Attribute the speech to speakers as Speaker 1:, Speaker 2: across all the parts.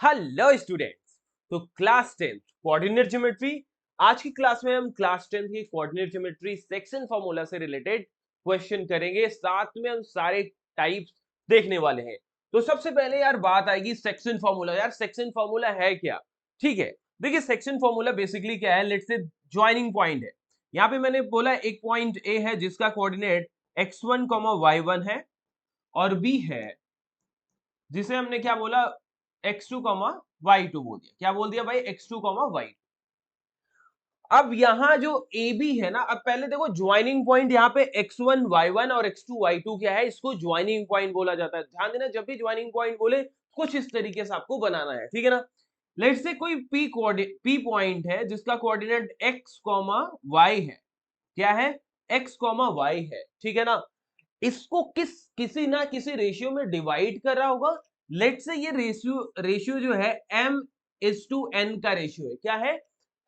Speaker 1: Hello students. तो class 10 coordinate geometry, आज की क्लास में हम क्लास 10 की कोऑर्डिनेट ज्योमेट्री सेक्शन फार्मूला से रिलेटेड क्वेश्चन करेंगे। साथ में हम सारे टाइप्स देखने वाले हैं। तो सबसे पहले यार बात आएगी सेक्शन फार्मूला। यार सेक्शन फार्मूला है क्या? ठीक है, देखिए सेक्शन फार्मूला बेसिकली क्या है, लेट्स से ज्वाइनिंग पॉइंट है। यहाँ पे मैंने बोला एक पॉइंट ए है जिसका कोऑर्डिनेट x1, y1 है, और बी है जिसे हमने क्या बोला x2, y2 बोल दिया। क्या बोल दिया भाई? x2, y2। अब यहां जो ए बी है ना, अब पहले देखो ज्वाइनिंग पॉइंट यहाँ पे x1, y1 और x2, y2 क्या है, इसको ज्वाइनिंग पॉइंट बोला जाता है। ध्यान देना, जब भी ज्वाइनिंग पॉइंट बोले कुछ इस तरीके से आपको बनाना है, ठीक है ना। लेट्स से कोई पी पॉइंट है जिसका कोऑर्डिनेट x, y है। क्या है? x, y है, ठीक है ना। इसको किसी ना किसी रेशियो में डिवाइड कर रहा होगा। लेट से ये रेशियो जो है m:n का रेशियो है। क्या है?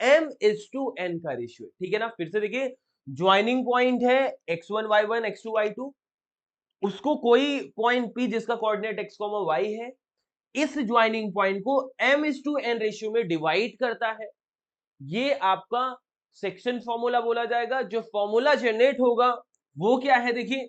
Speaker 1: m:n का रेशियो है, ठीक है ना। फिर से देखिए, ज्वाइनिंग पॉइंट है x1, y1, x2, y2, उसको कोई पॉइंट p जिसका कोऑर्डिनेट x, y है, इस ज्वाइनिंग पॉइंट को m:n रेशियो में डिवाइड करता है। ये आपका सेक्शन फॉर्मूला बोला जाएगा। जो फॉर्मूला जनरेट होगा वो क्या है, देखिए,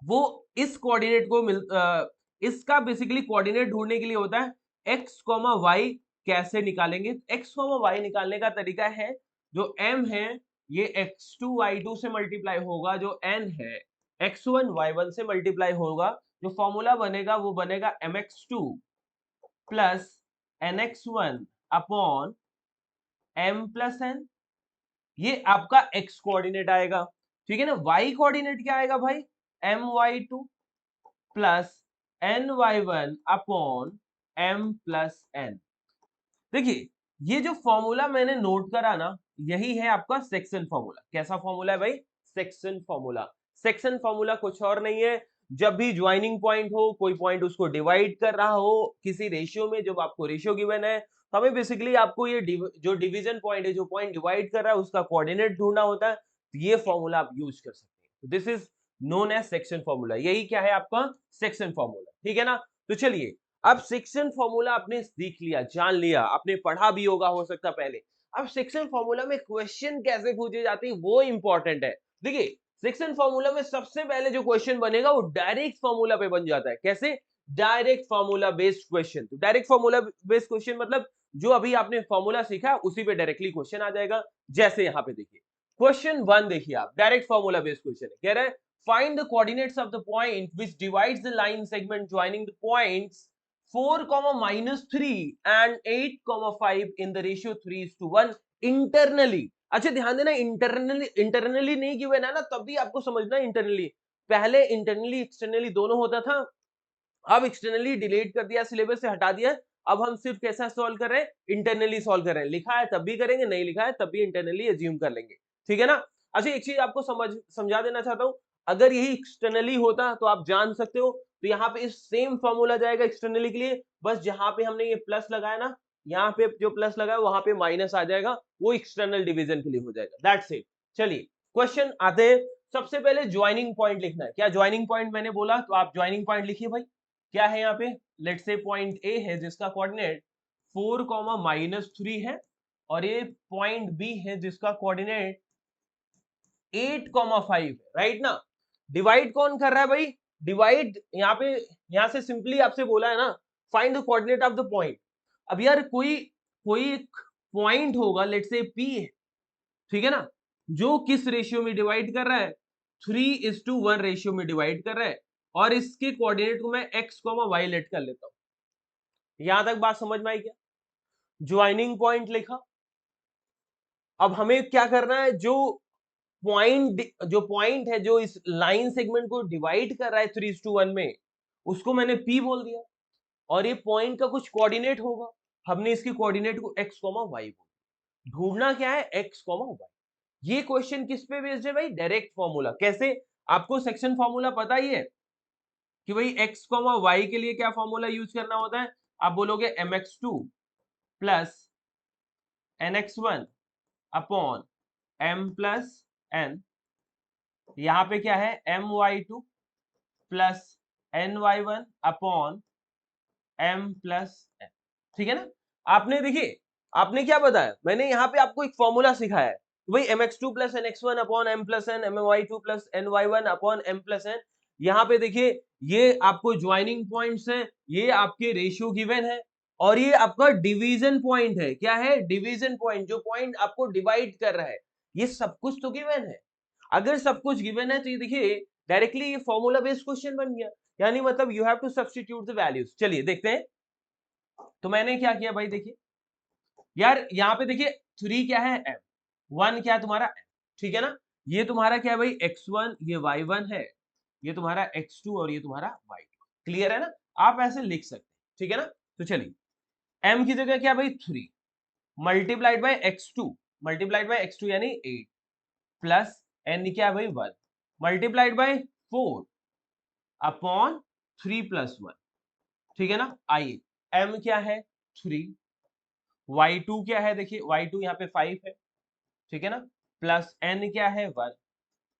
Speaker 1: वो इस कोऑर्डिनेट को इसका बेसिकली कोऑर्डिनेट ढूंढने के लिए होता है x, y। कैसे निकालेंगे? x, y निकालने का तरीका है, जो m है ये x2, y2 से मल्टीप्लाई होगा, जो n है x1, y1 से मल्टीप्लाई होगा। जो फॉर्मूला बनेगा वो बनेगा mx2 plus nx1 upon m plus n। ये आपका x कोऑर्डिनेट आएगा, ठीक है ना। y कोऑर्डिनेट क्या आएगा भाई? my2 plus ny1 upon m plus n। देखिए, ये जो फॉर्मूला मैंने नोट करा ना, यही है आपका सेक्शन फॉर्मूला। कैसा फॉर्मूला है भाई? Section formula. सेक्शन फॉर्मूला कुछ और नहीं है। जब भी ज्वाइनिंग पॉइंट हो, कोई पॉइंट उसको डिवाइड कर रहा हो किसी रेशियो में, जब आपको रेशियो गिवन है, तो हमें बेसिकली आपको ये जो डिवीजन पॉइंट है, जो पॉइंट डिवाइड कर रहा है, उसका कोऑर्डिनेट ढूंढना होता है। तो ये फॉर्मूला आप यूज कर सकते हैं। This is known as section formula. यही क्या है आपका? सेक्शन फॉर्मूला, ठीक है ना। तो चलिए, अब सेक्शन फॉर्मूला आपने सीख लिया, जान लिया, आपने पढ़ा भी होगा हो सकता पहले। अब सेक्शन फॉर्मूला में क्वेश्चन कैसे पूछे जाते हैं वो इंपॉर्टेंट है। देखिए, सेक्शन फॉर्मूला में सबसे पहले जो क्वेश्चन बनेगा वो डायरेक्ट फॉर्मूला पे बन जाता है। कैसे? Direct formula based question. तो डायरेक्ट फॉर्मूला बेस्ड क्वेश्चन मतलब जो अभी आपने फॉर्मूला सीखा उसी पे डायरेक्टली क्वेश्चन आ जाएगा। जैसे यहां पे देखिए, क्वेश्चन 1 देखिए आप, डायरेक्ट फॉर्मूला बेस्ड क्वेश्चन है। कह रहा है find the coordinates of the point which divides the line segment joining the points 4, -3 and 8, 5 in the ratio 3:1 internally. अच्छा ध्यान देना, इंटरनली नहीं गिवन है ना, तब भी आपको समझना इंटरनली। पहले इंटरनली एक्सटर्नली दोनों होता था, अब एक्सटर्नली डिलीट कर दिया, सिलेबस से हटा दिया। अब हम सिर्फ कैसा सॉल्व कर रहे हैं? इंटरनली सॉल्व कर रहे हैं। लिखा है तब भी करेंगे, नहीं लिखा है तब भी इंटरनली एज्यूम कर लेंगे, ठीक है ना। अच्छा, एक चीज आपको समझा देना चाहता हूं, अगर यही एक्सटर्नली होता तो आप जान सकते हो, तो यहाँ पे इस सेम फॉर्मूला जाएगा एक्सटर्नली के लिए। बस जहां पे हमने ये प्लस लगाया ना, यहाँ पे जो प्लस लगाया वहां पे माइनस आ जाएगा, वो एक्सटर्नल डिवीजन के लिए हो जाएगा। That's it. चलिए क्वेश्चन आते हैं। सबसे पहले ज्वाइनिंग पॉइंट लिखना है। क्या ज्वाइनिंग पॉइंट मैंने बोला, तो आप ज्वाइनिंग पॉइंट लिखिए भाई। क्या है यहाँ पे? लेट से पॉइंट ए है जिसका कोऑर्डिनेट 4, -3 है, और ये पॉइंट बी है जिसका कोऑर्डिनेट 8, 5 है, राइट ना। डिवाइड कौन कर रहा है भाई? डिवाइड यहाँ पे, यहाँ से सिंपली आपसे बोला है ना, find the coordinate of the point. अब यार कोई कोई पॉइंट होगा, लेट से पी है, ठीक है ना, जो किस रेशियो में डिवाइड कर रहा है? 3:1 रेशियो में डिवाइड कर रहा है, और इसके कोऑर्डिनेट को मैं x, y लेट कर लेता हूं। यहां तक बात समझ में आई क्या? ज्वाइनिंग पॉइंट लिखा। अब हमें क्या करना है? जो पॉइंट है जो इस लाइन सेगमेंट को डिवाइड कर रहा है 3:1 में, उसको मैंने p बोल दिया, और ये पॉइंट का कुछ कोऑर्डिनेट होगा, हमने इसके कोऑर्डिनेट को x, y बोल। ढूंढना क्या है? x, y। ये क्वेश्चन किस पे बेस्ड है भाई? Direct formula. कैसे? आपको सेक्शन फॉर्मूला पता ही है कि भाई x, y के लिए क्या फॉर्मूला यूज करना होता है। आप बोलोगे mx2 plus nx1 upon m plus n। यहां पे क्या है? my2 plus ny1 upon m plus n। ठीक है ना। आपने देखिए, आपने क्या बताया, मैंने यहाँ पे आपको एक फॉर्मूला सिखाया है, वही mx2 plus nx1 upon m plus n, my2 plus ny1 upon m plus n। यहाँ पे देखिए, ये आपको ज्वाइनिंग पॉइंट्स हैं, ये आपके रेशियो गिवन है, और ये आपका डिवीजन पॉइंट है। क्या है? डिवीजन पॉइंट, जो पॉइंट आपको डिवाइड कर रहा है। ये सब कुछ तो गिवन है। अगर सब कुछ गिवन है तो ये देखिए डायरेक्टली ये फॉर्मूला बेस्ड क्वेश्चन बन गया, यानी मतलब you have to substitute the values. चलिए देखते हैं। तो मैंने क्या किया भाई, देखिए यार यहाँ पे देखिए 3 क्या है m, 1 क्या है तुम्हारा m, ठीक है ना। ये तुम्हारा क्या है भाई x1, ये y1 है, ये तुम्हारा x2 और ये तुम्हारा y2। क्लियर है ना, आप ऐसे लिख सकते हैं, ठीक है ना। तो चलिए m की जगह क्या है भाई 3 multiplied by x2, multiplied by x2 यानी 8 प्लस n क्या है भाई 1 मल्टीप्लाइड बाय 4 अपॉन 3 प्लस 1, ठीक है ना। आइए m क्या है 3, y2 क्या है, देखिए y2 यहाँ पे 5 है, ठीक है ना, प्लस n क्या है 1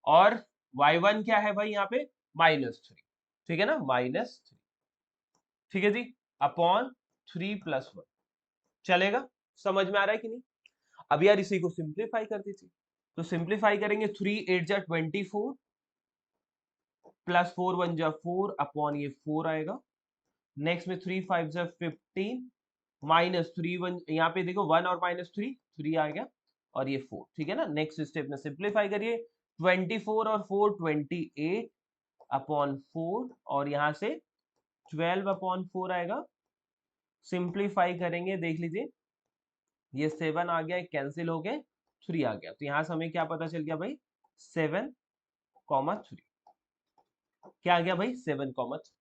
Speaker 1: और y1 क्या है भाई यहाँ पे -3, ठीक है ना, -3, ठीक है जी, अपॉन 3 प्लस 1। चलेगा, समझ में आ रहा है कि नहीं। अब यार इसी को सिंप्लीफाई कर दीजिए। तो सिंप्लीफाई करेंगे 3 8 जा 24 प्लस 4 1 जा 4 अपॉन ये 4 आएगा। नेक्स्ट में 3 5 जा 15 -3 1, यहाँ पे देखो 1 और -3 3 आ गया और ये 4, ठीक है ना। नेक्स्ट स्टेप में सिंप्लीफाई करिए 24 और 4 28 अपॉन 4 और यहाँ से 12 अपॉन 4 आएगा। सिंप्लीफाई करेंगे, देख लीजिए ये 7 आ गया, कैंसिल हो गए, 3 आ गया। तो यहाँ से हमें क्या पता चल गया भाई 7,3, क्या आ गया भाई 7,3।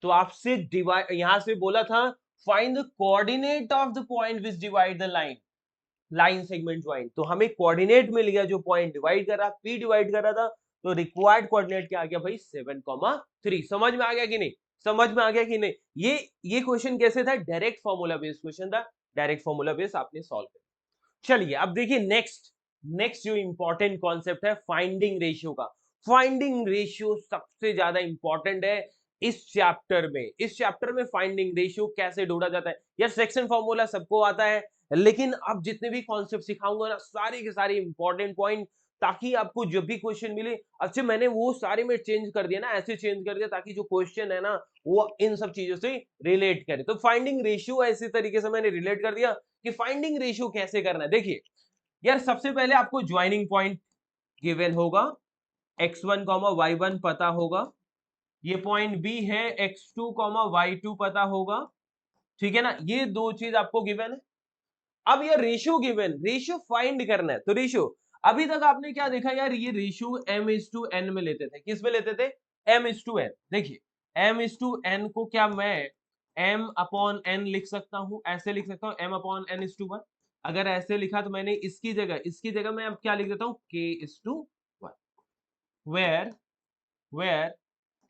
Speaker 1: तो आपसे डिवाइड यहां से बोला था find the coordinate of the point which divide the line, line segment join. तो हमें कोऑर्डिनेट मिल गया, जो पॉइंट डिवाइड कर रहा, पी डिवाइड कर रहा था, तो रिक्वायर्ड कोऑर्डिनेट क्या आ गया भाई 7,3। समझ में आ गया कि नहीं, समझ में आ गया कि नहीं। ये क्वेश्चन कैसे था, डायरेक्ट फॉर्मूला बेस्ड क्वेश्चन था, डायरेक्ट फॉर्मूला बेस्ड आपने सॉल्व कर। चलिए अब देखिए नेक्स्ट, नेक्स्ट जो इंपॉर्टेंट कॉन्सेप्ट है फाइंडिंग रेशियो का। फाइंडिंग रेशियो सबसे ज्यादा इंपॉर्टेंट है इस चैप्टर में। इस चैप्टर में फाइंडिंग रेशियो कैसे ढूंढा जाता है, यार सेक्शन फॉर्मूला सबको आता है, लेकिन अब जितने भी कॉन्सेप्ट सिखाऊंगा ना सारे के सारे इंपॉर्टेंट पॉइंट, ताकि आपको जब भी क्वेश्चन मिले, अच्छा मैंने वो सारे में चेंज कर दिया ना, ऐसे चेंज कर दिया ताकि जो क्वेश्चन है ना वो इन सब चीजों से रिलेट करे। तो फाइंडिंग रेशियो ऐसे तरीके से मैंने रिलेट कर दिया कि फाइंडिंग रेशियो कैसे करना है। देखिए यार सबसे पहले आपको ज्वाइनिंग पॉइंट गिवन होगा, x1 y1 पता होगा, ये पॉइंट बी है x2 y2 पता होगा, ठीक है ना। ये दो चीज आपको गिवन है। अब ये रेशियो गिवन, रेशियो फाइंड करना है। तो रेशियो अभी तक आपने क्या देखा यार, ये रेशियो m/n में लेते थे, किस में लेते थे m/n। देखिए m/n को क्या मैं m/n लिख सकता हूं, ऐसे लिख सकता हूं m/n/1। अगर ऐसे लिखा तो मैंने इसकी जगह मैं अब क्या लिख देता हूं k/1, where where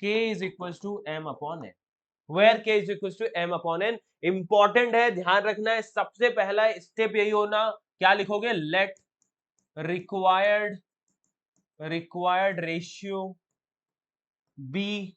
Speaker 1: k is equal to m/n, where k is equal to m/n। Important है, ध्यान रखना है, सबसे पहला स्टेप यही होना, क्या लिखोगे, late required ratio B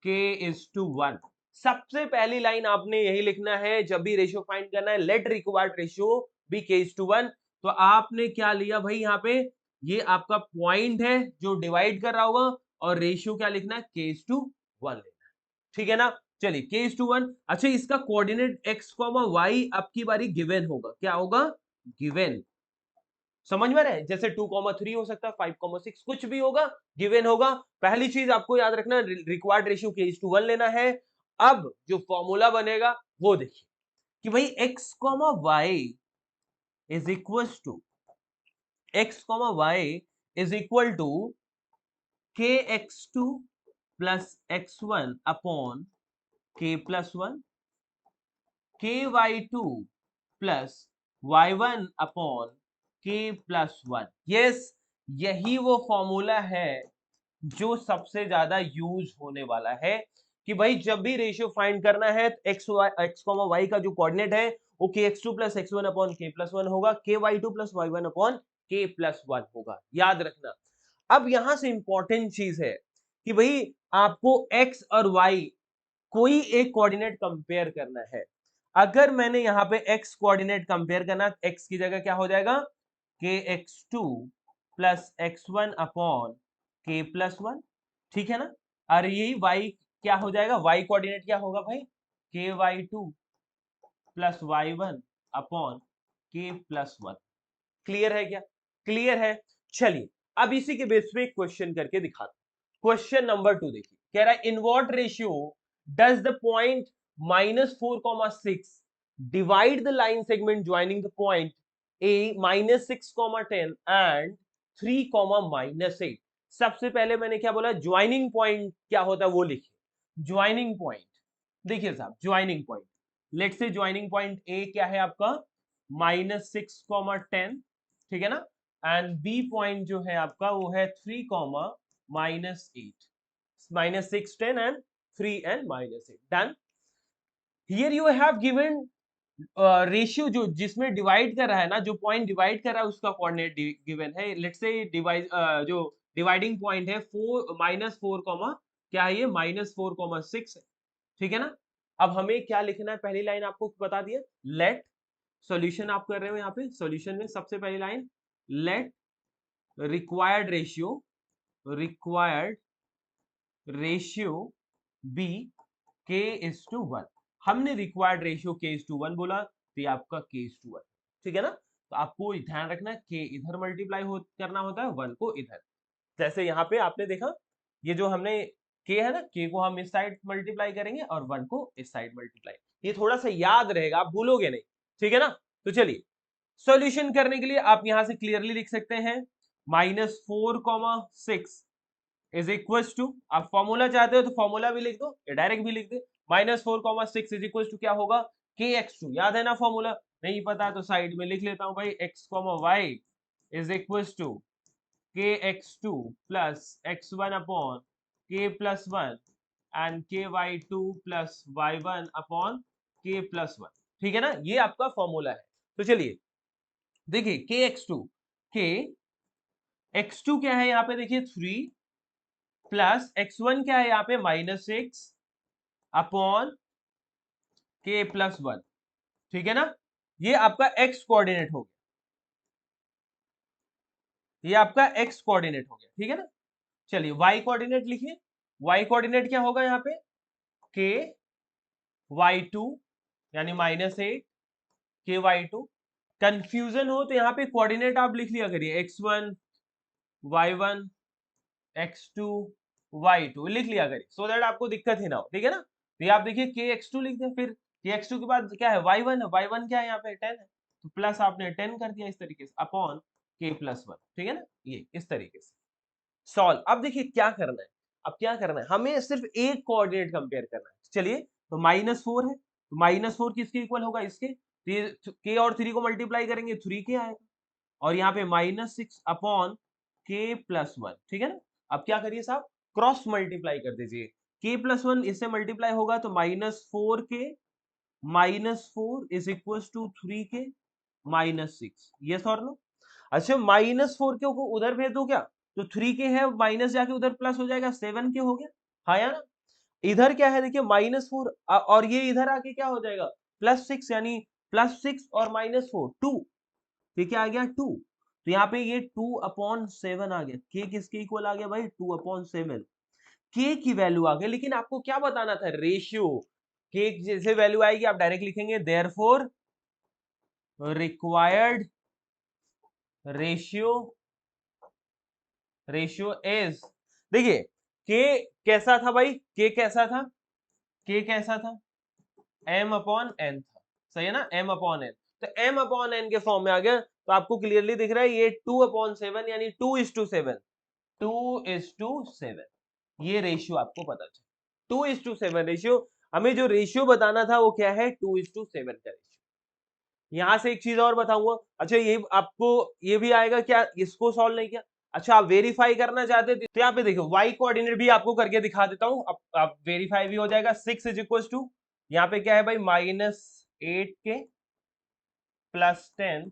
Speaker 1: k/1। सबसे पहली लाइन आपने यही लिखना है जब भी रेशियो फाइंड करना है, late required ratio B k/1। तो आपने क्या लिया भाई, यहाँ पे ये आपका पॉइंट है जो डिवाइड कर रहा होगा, और रेशियो क्या लिखना है k/1 लेना है, ठीक है ना। चलिए k/1। अच्छा इसका कोऑर्डिनेट x, y आपकी बारी गिवन होगा, क्या होगा गिवन, समझ में रहे, जैसे 2,3 हो सकता है, 5,6 कुछ भी होगा, गिवन होगा। पहली चीज आपको याद रखना, रिक्वायर्ड रेशियो k/1 लेना है। अब जो फॉर्मूला बनेगा वो देखिए कि भाई x, y is equal to kx2 plus x1 upon k+1, ky2 plus y1 upon k+1। Yes, यही वो फॉर्मूला है जो सबसे ज्यादा यूज होने वाला है, कि भाई जब भी रेशियो फाइंड करना है x y का जो कोऑर्डिनेट है वो kx2 plus x1 upon k+1 होगा, ky2 plus y1 upon k+1 होगा, याद रखना। अब यहां से इंपॉर्टेंट चीज है कि भाई आपको x और y कोई एक कोऑर्डिनेट कंपेयर करना है। अगर मैंने यहाँ पे x कोऑर्डिनेट कंपेयर करना, x की जगह क्या हो जाएगा kx2 plus x1 upon k plus 1, ठीक है ना। और यही y क्या हो जाएगा, y कोऑर्डिनेट क्या होगा भाई ky2 plus y1 upon k plus 1। Clear है क्या, क्लियर है। चलिए अब इसी के बेस पे एक क्वेश्चन करके दिखाते। क्वेश्चन नंबर 2 देखिए, कह रहा है in what ratio does the point -4,6 divide the line segment joining the point a -6,10 and 3,-8। सबसे पहले मैंने क्या बोला, ज्वाइनिंग पॉइंट क्या होता है वो लिखिए। ज्वाइनिंग पॉइंट देखिए साहब, ज्वाइनिंग पॉइंट लेट से ज्वाइनिंग पॉइंट ए क्या है आपका -6,10, ठीक है ना। एंड बी पॉइंट जो है आपका वो है 3,-8, -6, 10 and 3 and -8। Done. Here you have given ratio जो जिसमें डिवाइड कर रहा है ना, जो पॉइंट डिवाइड कर रहा है उसका कोऑर्डिनेट गिवन है। लेट्स से डिवाइड जो डिवाइडिंग पॉइंट है 4 कॉमा क्या है ये -4,6 है, ठीक है ना। अब हमें क्या लिखना है, पहली लाइन आपको बता दिया, लेट सॉल्यूशन आप कर रहे हो यहाँ पे, सॉल्यूशन में सबसे पहली line let required ratio be k:1। हमने रिक्वायर्ड रेशियो k:1 बोला, तो ये आपका k:1, ठीक है ना। तो आपको ध्यान रखना है k इधर मल्टीप्लाई करना होता है 1 को इधर। जैसे यहाँ पे आपने देखा, ये जो हमने k है ना, k को हम इस साइड मल्टीप्लाई करेंगे और 1 को इस साइड मल्टीप्लाई। ये थोड़ा सा याद रहेगा, आप भूलोगे नहीं, ठीक है ना। तो चलिए सॉल्यूशन करने के लिए आप यहां से क्लियरली लिख सकते हैं -4,6 इज इक्वल टू, आप फॉर्मूला चाहते हो तो फॉर्मूला भी लिख दो या डायरेक्ट भी लिख दे। -4,6 इज इक्वल टू क्या होगा kx2, याद है ना फॉर्मूला, नहीं पता तो साइड में लिख लेता हूं भाई, x, y is equal to kx2 plus x1 upon k plus 1 and ky2 plus y1 upon k plus 1, ठीक है ना। ये आपका फॉर्मूला है। तो चलिए देखिए kx2 क्या है यहाँ पे, देखिए 3 प्लस x1 क्या है यहाँ पे -6 अपॉन k प्लस 1, ठीक है ना। ये आपका x कोऑर्डिनेट हो गया, ये आपका x कोऑर्डिनेट हो गया, ठीक है ना। चलिए y कोऑर्डिनेट लिखिए, y कोऑर्डिनेट क्या होगा यहाँ पे k y2 यानी -8 k y2। कंफ्यूजन हो तो यहाँ पे कोऑर्डिनेट आप लिख लिया करिए, x1 y1 x2 y2 लिख लिया करिए, सो दैट आपको दिक्कत ही ना हो, ठीक है ना। तो ये आप देखिए kx2 लिख दें, फिर kx2 के बाद क्या है y1 है, y1 क्या है यहाँ पे 10 है, तो प्लस आपने 10 कर दिया इस तरीके से अपॉन k प्लस 1, ठीक है ना। ये इस तरीके से सॉल्व। अब देखिए क्या करना है, अब क्या करना है, हमें सिर्फ एक कोऑर्डिनेट कंपेयर करना है। चलिए तो -4 है, तो -4 किसके इक्वल होगा, इसके, तो ये k और 3 को मल्टीप्लाई करेंगे 3 के आएगा, और यहाँ पे -6 अपॉन k प्लस 1, ठीक है ना। अब क्या करिए साहब, क्रॉस मल्टीप्लाई कर दीजिए, k प्लस 1 इससे मल्टीप्लाई होगा तो -4k -4 is equal to 3k -6, yes और नो। अच्छा -4 के को उधर भेज दो क्या, तो 3k है माइनस जाके उधर प्लस हो जाएगा 7k हो गया, हाँ या ना। इधर क्या है देखिए -4 और ये इधर आके क्या हो जाएगा +6, यानी +6 और -4 2, ये क्या आ गया 2। तो यहाँ पे ये 2/7 आ गया, k किसके इक्वल आ गया भाई 2/7, k की वैल्यू आ गई। लेकिन आपको क्या बताना था, रेशियो, k जैसे वैल्यू आएगी आप डायरेक्ट लिखेंगे देयरफॉर रिक्वायर्ड रेशियो इज, देखिए k कैसा था भाई, k कैसा था, k कैसा था m/n था, सही है ना, m/n। तो m/n के फॉर्म में आ गया, तो आपको क्लियरली दिख रहा है ये 2/7 यानी 2:7, 2:7, ये रेशियो आपको पता चला 2:7 रेशियो। हमें जो रेशियो बताना था वो क्या है 2:7 का रेशियो। यहां से एक चीज और बताऊंगा, अच्छा ये आपको ये भी आएगा क्या, इसको सॉल्व नहीं किया, अच्छा आप वेरीफाई करना चाहते थे तो यहाँ पे देखो y कोऑर्डिनेट भी आपको करके दिखा देता हूं, अब आप वेरीफाई भी हो जाएगा। 6 इज इक्वल टू यहाँ पे क्या है भाई -8k plus 10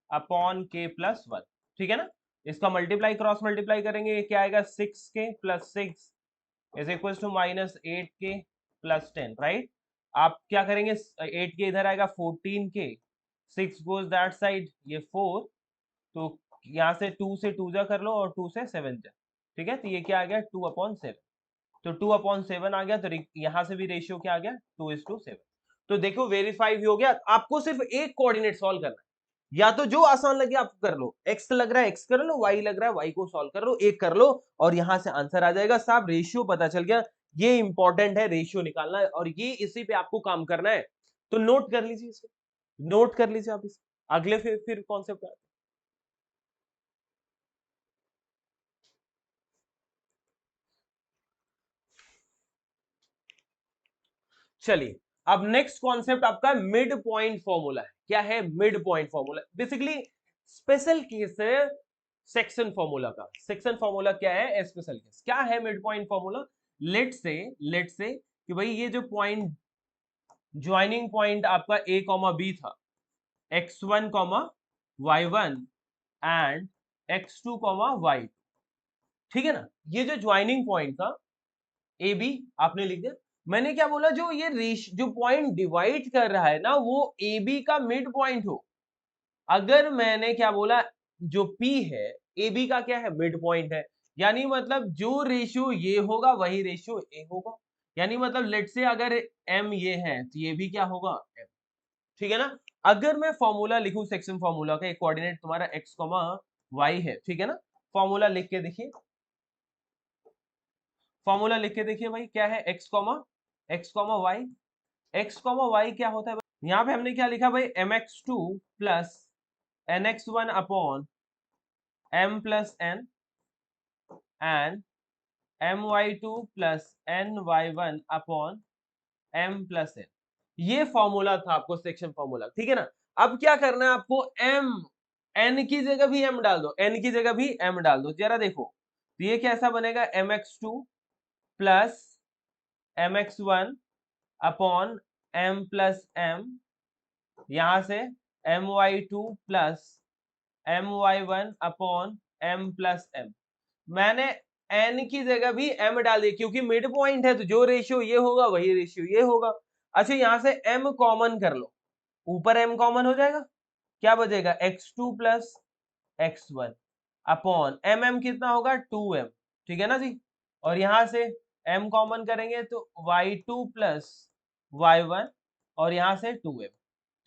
Speaker 1: upon k plus 1, ठीक है ना। इसका मल्टीप्लाई क्रॉस मल्टीप्लाई करेंगे, ये क्या आएगा 6k plus 6 is equal to -8k plus 10, right. आप क्या करेंगे, 8 के इधर आएगा 14 के, 6 गोज दैट साइड, ये 4, तो यहाँ से 2 से 2 जा कर लो और 2 से 7 जा, ठीक है, तो ये क्या आ गया 2/7, तो 2/7 आ गया, तो यहाँ से भी रेशियो क्या आ गया 2:7। तो देखो वेरीफाई भी हो गया। आपको सिर्फ एक कोऑर्डिनेट सॉल्व करना है, या तो जो आसान लगे आप कर लो, एक्स लग रहा है एक्स कर लो, वाई लग रहा है वाई को सॉल्व कर लो, एक कर लो और यहां से आंसर आ जाएगा साहब, रेशियो पता चल गया। ये इंपॉर्टेंट है, रेशियो निकालना है और ये इसी पे आपको काम करना है, तो नोट कर लीजिए इसे, नोट कर लीजिए आप इसे। अगले फिर कॉन्सेप्ट, चलिए अब नेक्स्ट कॉन्सेप्ट आपका मिड पॉइंट फॉर्मूला है। क्या है mid point formula? Basically special case है सेक्शन फॉर्मूला का। सेक्शन फॉर्मूला क्या है? Special case. क्या है मिड पॉइंट फॉर्मूला? लेट से कि भाई ये जो पॉइंट ज्वाइनिंग पॉइंट आपका a कॉमा बी था, x1 comma y1 and x2 comma y2, ठीक है ना, ये जो ज्वाइनिंग पॉइंट था ए बी आपने लिख दिया। मैंने क्या बोला, जो ये जो पॉइंट डिवाइड कर रहा है ना वो ए बी का मिड पॉइंट हो। अगर मैंने क्या बोला, जो P है ए बी का क्या है मिड पॉइंट है, यानी मतलब जो रेशियो ये होगा वही रेशियो ए होगा। यानी मतलब लेट से अगर m ये है तो ये भी क्या होगा m, ठीक है ना। अगर मैं फॉर्मूला लिखूं, सेक्शन फॉर्मूला का, एक कोऑर्डिनेट तुम्हारा x, y है, ठीक है ना, फॉर्मूला लिख के देखिए, फॉर्मूला लिख के देखिए भाई, क्या है x, y, x, y क्या होता है भाई? यहाँ पे हमने क्या लिखा भाई, mx2 plus nx1 upon m plus n and my2 plus ny1 upon m plus n। ये फॉर्मूला था आपको सेक्शन फॉर्मूला, ठीक है ना। अब क्या करना है आपको, m, n की जगह भी m डाल दो, n की जगह भी m डाल दो, जरा देखो तो ये कैसा बनेगा, mx2 plus mx1 upon m plus m, यहां से my2 plus my1 upon m plus m। मैंने n की जगह भी m डाल दी क्योंकि मिड पॉइंट है, तो जो रेशियो ये होगा वही रेशियो ये होगा। अच्छा यहां से m कॉमन कर लो, ऊपर m कॉमन हो जाएगा, क्या बचेगा x2 plus x1 upon m कितना होगा 2m, ठीक है ना जी। और यहां से m कॉमन करेंगे तो y2 प्लस y1 और यहां से 2m,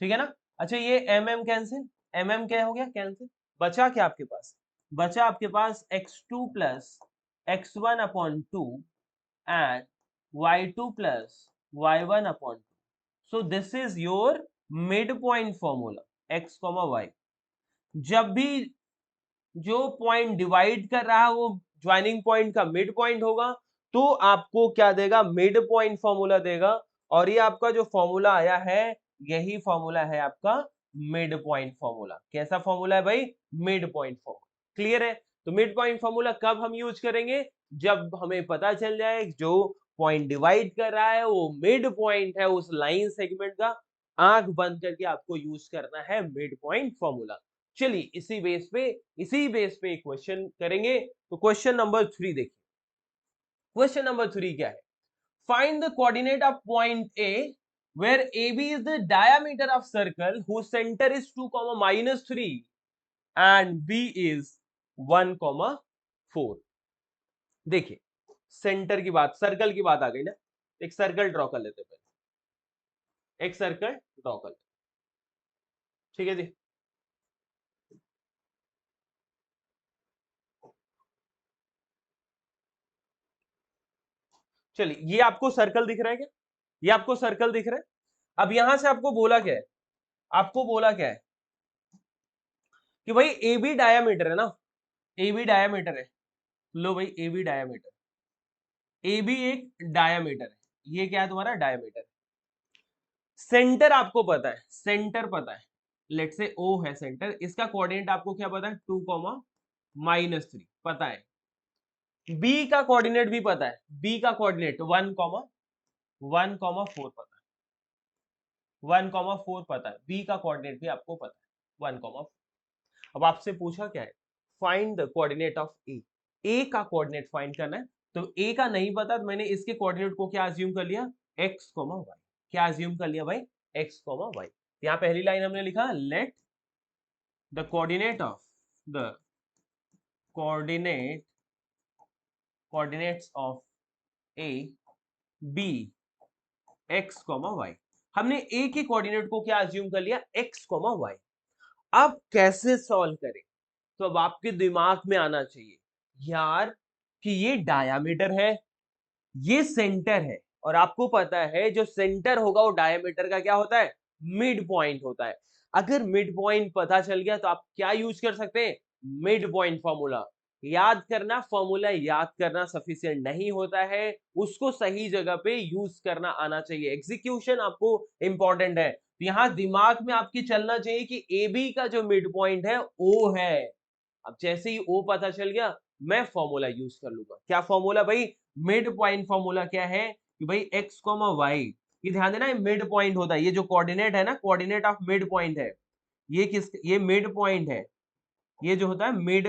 Speaker 1: ठीक है ना। अच्छा ये कैंसिल, क्या हो गया कैंसिल, बचा क्या आपके पास, बचा आपके पास x2 plus x1 upon 2 and y2 plus y1 upon 2। So this is your mid point formula x, y। जब भी जो पॉइंट डिवाइड कर रहा है वो ज्वाइनिंग पॉइंट का मिड पॉइंट होगा, तो आपको क्या देगा, मिड पॉइंट फॉर्मूला देगा। और ये आपका जो फॉर्मूला आया है, यही फॉर्मूला है आपका मिड पॉइंट फॉर्मूला। कैसा फॉर्मूला है भाई, मिड पॉइंट फॉर्मूला। क्लियर है? तो मिड पॉइंट फॉर्मूला कब हम यूज करेंगे, जब हमें पता चल जाए जो पॉइंट डिवाइड कर रहा है वो मिड पॉइंट है उस लाइन सेगमेंट का। आंख बंद करके आपको यूज करना है मिड पॉइंट फॉर्मूला। चलिए इसी बेस पे क्वेश्चन करेंगे। तो क्वेश्चन नंबर 3 देखिए, क्वेश्चन नंबर 3 क्या है, find the coordinate of point A where AB is the diameter of circle whose center is 2, -3 and B is 1, 4। देखिए सेंटर की बात, सर्कल की बात आ गई ना, एक सर्कल ड्रॉ कर लेते हैं पहले, एक सर्कल ड्रॉ कर लेते, ठीक है जी। चलिए ये आपको सर्कल दिख रहा है क्या, ये आपको सर्कल दिख रहा है। अब यहां से आपको बोला क्या है, आपको बोला क्या है कि भाई ए बी डायामीटर है ना, ए बी डायामीटर है, लो भाई A B diameter, A B एक डायामीटर है, ये क्या है तुम्हारा डायामीटर। सेंटर आपको पता है, सेंटर पता है, लेट से ओ है सेंटर, इसका कोऑर्डिनेट आपको क्या पता है 2, -3 पता है। बी का कोऑर्डिनेट भी पता है, बी का कोऑर्डिनेट 1, 4 पता है, 1, 4 पता है, बी का कोऑर्डिनेट भी आपको पता है 1, 4। अब आपसे पूछा क्या है, फाइंड द कोऑर्डिनेट ऑफ ए, ए का कोऑर्डिनेट फाइंड करना है। तो ए का नहीं पता तो मैंने इसके कोऑर्डिनेट को क्या अज्यूम कर लिया, x, y। क्या अज्यूम कर लिया भाई, x, y। यहाँ पहली लाइन हमने लिखा let the coordinate of the coordinates of A B x, y। हमने a के कोऑर्डिनेट को क्या अज्यूम कर लिया, x, y। अब कैसे सॉल्व करें, तो अब आपके दिमाग में आना चाहिए यार कि ये डायामीटर है, ये सेंटर है, और आपको पता है जो सेंटर होगा वो डायमीटर का क्या होता है, मिड पॉइंट होता है। अगर मिड पॉइंट पता चल गया तो आप क्या यूज कर सकते हैं, मिड पॉइंट फॉर्मूला। याद करना, फॉर्मूला याद करना सफिशिएंट नहीं होता है, उसको सही जगह पे यूज करना आना चाहिए। एग्जीक्यूशन आपको इंपॉर्टेंट है, तो यहां दिमाग में आपकी चलना चाहिए कि ए बी का जो मिड पॉइंट है ओ है। अब जैसे ही ओ पता चल गया मैं फॉर्मूला यूज कर लूंगा। क्या फॉर्मूला भाई, मिड पॉइंट फॉर्मूला क्या है कि भाई x, y, ये ध्यान देना, ये मिड पॉइंट होता है, ये जो कोऑर्डिनेट है ना, कोऑर्डिनेट ऑफ मिड पॉइंट है, ये मिड पॉइंट है, ये जो होता है मिड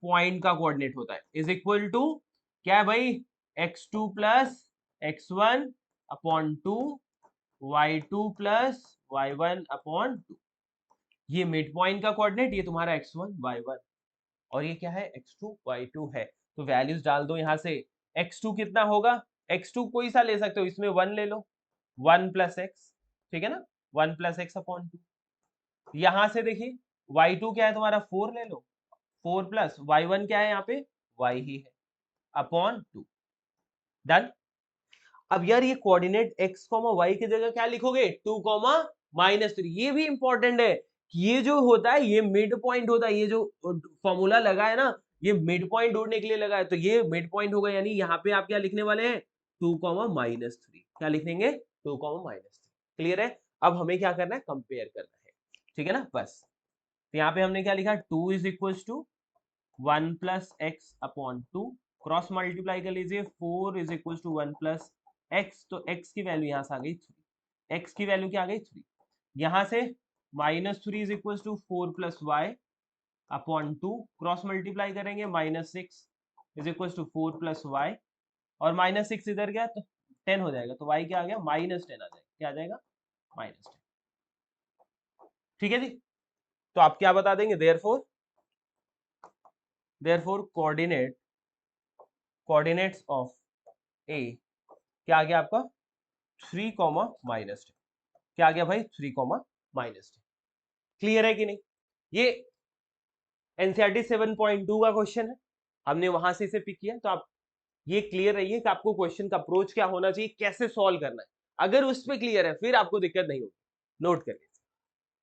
Speaker 1: पॉइंट का कोऑर्डिनेट होता है, इज इक्वल टू क्या है भाई, x2 plus x1 upon 2, y2 plus y1 upon 2। ये मिड पॉइंट का कोऑर्डिनेट, ये तुम्हारा x1 y1, और ये क्या है x2 y2 है। तो वैल्यूज डाल दो यहां से। x2 कितना होगा, x2 कोई सा ले सकते हो, इसमें 1 ले लो, 1 प्लस एक्स, ठीक है ना, 1 प्लस एक्स अपॉन 2। यहां से देखिए y2 क्या है तुम्हारा, 4 ले लो, 4 प्लस y1 क्या है यहाँ पे, y ही है, अपॉन 2। डन। अब यार ये कोऑर्डिनेट x, y की जगह क्या लिखोगे, 2, -3। ये भी इंपॉर्टेंट है कि ये जो होता है ये मिड पॉइंट होता है, ये जो फॉर्मूला लगा है ना, ये मिड पॉइंट ढूंढने के लिए लगा है, तो ये मिड पॉइंट होगा, यानी यहाँ पे आप क्या लिखने वाले हैं, 2, -3। क्या लिखेंगे, 2, -3। क्लियर है। अब हमें क्या करना है, कंपेयर करना है, ठीक है ना, बस। तो यहाँ पे हमने क्या लिखा, 2 is equal to 1 plus x upon 2, cross multiply कर लीजिए, 4 is equal to 1 plus x, तो एक्स की वैल्यू यहां से आ गई 3, एक्स की वैल्यू क्या आ गई 3। यहां से -3 is equal to 4 plus y upon 2, cross multiply करेंगे, -6 is equal to 4 plus y, और -6 इधर गया तो 10 हो जाएगा, तो वाई क्या आ गया, -10 आ जाएगा, क्या आ जाएगा, -10। ठीक है जी। तो आप क्या बता देंगे, देयरफॉर कोऑर्डिनेट्स ऑफ ए क्या आ गया आपका, 3, -10। क्या आ गया भाई, 3, -10। क्लियर है कि नहीं। ये एनसीईआरटी 7.2 का क्वेश्चन है, हमने वहां से इसे पिक किया, तो आप ये क्लियर रहिए कि आपको क्वेश्चन का अप्रोच क्या होना चाहिए, कैसे सॉल्व करना है। अगर उस पर क्लियर है फिर आपको दिक्कत नहीं होगी, नोट करिए।